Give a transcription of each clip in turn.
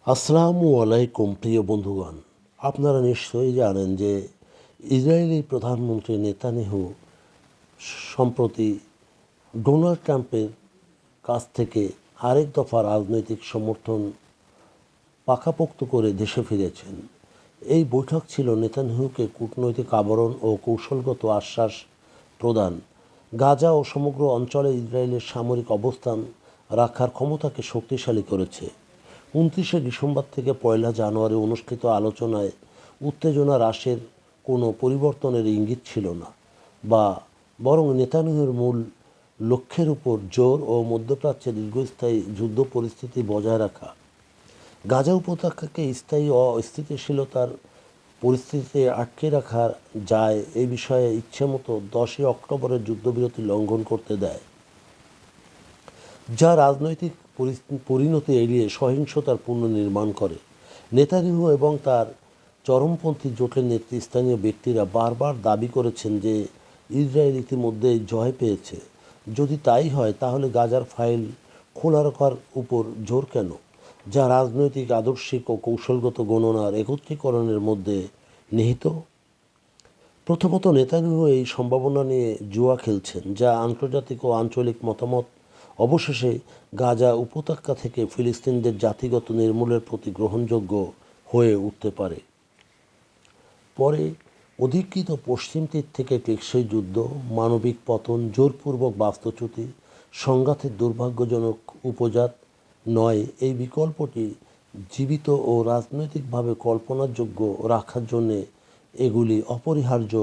আসসালামু আলাইকুম প্রিয় বন্ধুগণ। আপনারা নিশ্চয়ই জানেন যে ইসরায়েলি প্রধানমন্ত্রী নেতানিয়াহু সম্প্রতি ডোনাল্ড ট্রাম্পের কাছ থেকে আরেক দফা রাজনৈতিক সমর্থন পাকাপোক্ত করে দেশে ফিরেছেন। এই বৈঠক ছিল নেতানিয়াহুকে কূটনৈতিক আবরণ ও কৌশলগত আশ্বাস প্রদান, গাজা ও সমগ্র অঞ্চলে ইসরায়েলের সামরিক অবস্থান রাখার ক্ষমতাকে শক্তিশালী করেছে। 29শে ডিসেম্বর থেকে 1 জানুয়ারি অনুষ্ঠিত আলোচনায় উত্তেজনা হ্রাসের কোনো পরিবর্তনের ইঙ্গিত ছিল না, বা বরং নেতানিয়াহুর মূল লক্ষ্যের উপর জোর ও মধ্যপ্রাচ্যে দীর্ঘস্থায়ী যুদ্ধ পরিস্থিতি বজায় রাখা। গাজা উপত্যকাকে স্থায়ী অস্থিতিশীলতার পরিস্থিতিতে আটকে রাখা যায় এ বিষয়ে ইচ্ছেমতো 10ই অক্টোবরের যুদ্ধবিরতি লঙ্ঘন করতে দেয়, যা রাজনৈতিক পরিণতি এড়িয়ে সহিংসতার পুনর্নির্মাণ করে। নেতানিয়াহু এবং তার চরমপন্থী জোটের নেতৃস্থানীয় ব্যক্তিরা বারবার দাবি করেছেন যে ইসরায়েল ইতিমধ্যেই জয় পেয়েছে। যদি তাই হয়, তাহলে গাজার ফাইল খোলা রাখার উপর জোর কেন, যা রাজনৈতিক, আদর্শিক ও কৌশলগত গণনার একত্রীকরণের মধ্যে নিহিত? প্রথমত, নেতানিয়াহু এই সম্ভাবনা নিয়ে জুয়া খেলছেন, যা আন্তর্জাতিক ও আঞ্চলিক মতামত অবশেষে গাজা উপত্যকা থেকে ফিলিস্তিনিদের জাতিগত নির্মূলের প্রতি গ্রহণযোগ্য হয়ে উঠতে পারে। পরে অধিকৃত পশ্চিম তীর থেকে টেকসই যুদ্ধ, মানবিক পতন, জোরপূর্বক বাস্তুচ্যুতি, সংঘাতের দুর্ভাগ্যজনক উপজাত নয়, এই বিকল্পটি জীবিত ও রাজনৈতিকভাবে কল্পনাযোগ্য রাখার জন্যে এগুলি অপরিহার্য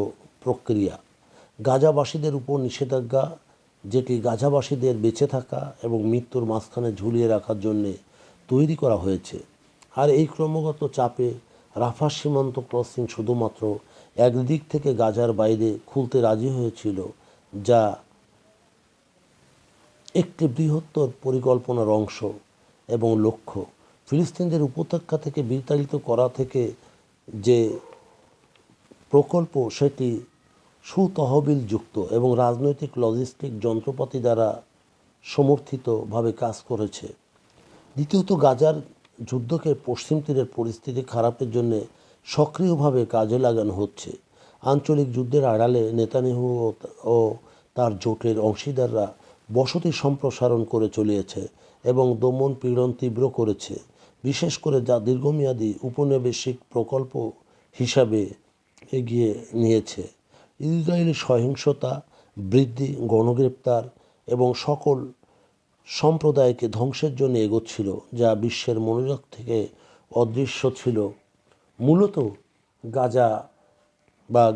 প্রক্রিয়া। গাজাবাসীদের উপর নিষেধাজ্ঞা, যেটি গাজাবাসীদের বেঁচে থাকা এবং মৃত্যুর মাঝখানে ঝুলিয়ে রাখার জন্যে তৈরি করা হয়েছে। আর এই ক্রমাগত চাপে রাফা সীমান্ত ক্রসিং শুধুমাত্র একদিক থেকে গাজার বাইরে খুলতে রাজি হয়েছিল, যা একটি বৃহত্তর পরিকল্পনার অংশ এবং লক্ষ্য। ফিলিস্তিনিদের উপত্যকা থেকে বিতাড়িত করা থেকে যে প্রকল্প, সেটি সুতহবিলযুক্ত এবং রাজনৈতিক লজিস্টিক যন্ত্রপাতি দ্বারা সমর্থিতভাবে কাজ করেছে। দ্বিতীয়ত, গাজার যুদ্ধকে পশ্চিম তীরের পরিস্থিতি খারাপের জন্য সক্রিয়ভাবে কাজে লাগানো হচ্ছে। আঞ্চলিক যুদ্ধের আড়ালে নেতানিয়াহু ও তার জোটের অংশীদাররা বসতি সম্প্রসারণ করে চলিয়েছে এবং দমন পীড়ন তীব্র করেছে, বিশেষ করে যা দীর্ঘমেয়াদী উপনিবেশিক প্রকল্প হিসাবে এগিয়ে নিয়েছে। ইসরায়েলি সহিংসতা বৃদ্ধি, গণগ্রেপ্তার এবং সকল সম্প্রদায়কে ধ্বংসের জন্য এগোচ্ছিল, যা বিশ্বের মনোযোগ থেকে অদৃশ্য ছিল। মূলত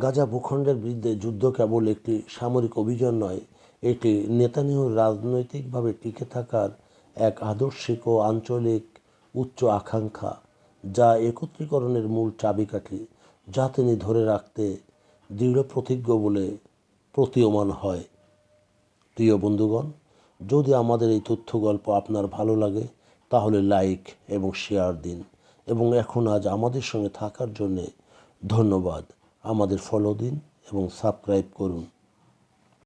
গাজা ভূখণ্ডের বিরুদ্ধে যুদ্ধ কেবল একটি সামরিক অভিযান নয়, এটি নেতানিয়াহুর রাজনৈতিকভাবে টিকে থাকার এক আদর্শিক ও আঞ্চলিক উচ্চ আকাঙ্ক্ষা, যা একত্রীকরণের মূল চাবিকাঠি, যা তিনি ধরে রাখতে দৃঢ় প্রতিজ্ঞ বলে প্রতীয়মান হয়। প্রিয় বন্ধুগণ, যদি আমাদের এই তথ্য গল্প আপনার ভালো লাগে, তাহলে লাইক এবং শেয়ার দিন, এবং আজ আমাদের সঙ্গে থাকার জন্যে ধন্যবাদ। আমাদের ফলো দিন এবং সাবস্ক্রাইব করুন।